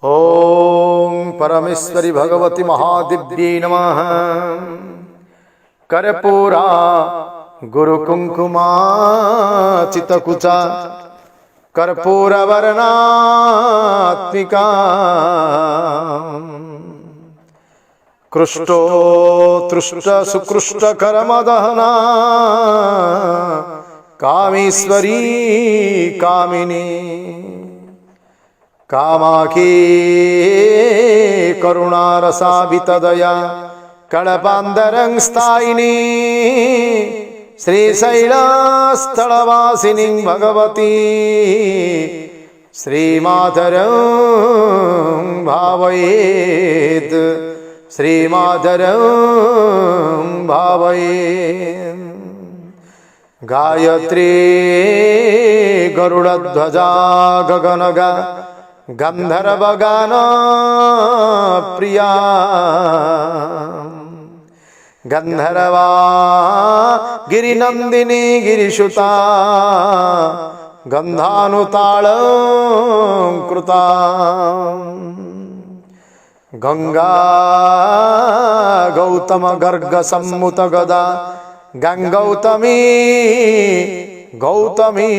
ओम परमेश्वरी भगवती महादिव्यै नमः। कर्पूरा गुरुकुंकुमाचितकुचा कर्पूरवर्णात्मिका कृष्टो तृष्ट सुकृष्ट कर्मदहना कामेश्वरी कामिनी कामाक्षी करुणारसाभितदया कळपान्दरं स्थायिनी श्रीशैलस्थलवासिनीं भगवती श्रीमाधरं भावयेत् श्रीमाधरं भावयेत्। गायत्री गरुडध्वजा गगनगा गंधर्वगान प्रिया गंधर्वा गिरिनंदिनी गिरिशुता गंधानुतालंकृता गंगा गौतम गर्ग सम्मुत गदा गंगौतमी गौतमी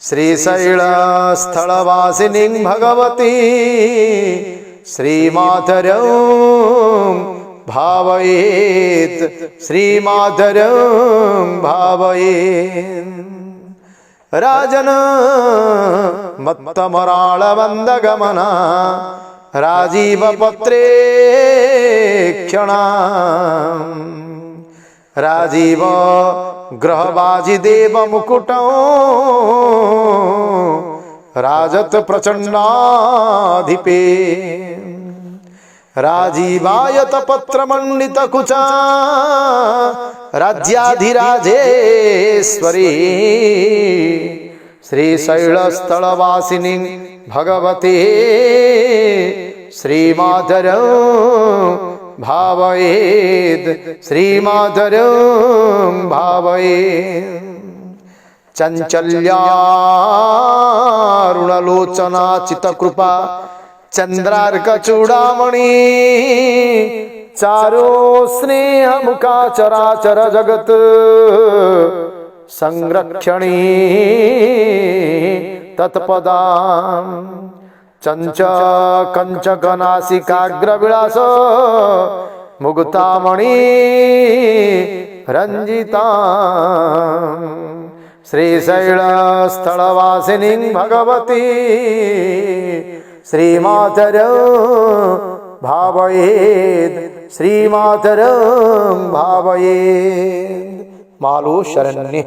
श्रीशैलस्थलवासिनीं भगवती श्रीमाधरं भावयेत् श्रीमाधरं भावयेत्। राजन मत्तमराळवन्दगमना राजीवपत्रे क्षणा राजीव ग्रहबाजिदेव मुकुटं राजत प्रचंडाधिपे राजीवायत पत्रमंडित कुचा राज्याधिराजेश्वरी श्रीशैलस्थलवासिनी भगवती श्रीमाधरं भावयेत् श्रीमाधरं भावयेत्। चंचल्यारुणलोचना चितकृपा चंद्रार्कचूड़ामणि चारो स्नेहमुखा चराचर जगत संरक्षणी तत्पदां चंच कंचकनासिकाग्रविलास मुक्तामणि रंजिता श्रीशैलस्थलवासिनीं भगवती श्रीमाधरं भावयेत् श्रीमाधरं भावयेत्। मालो शरण्ये।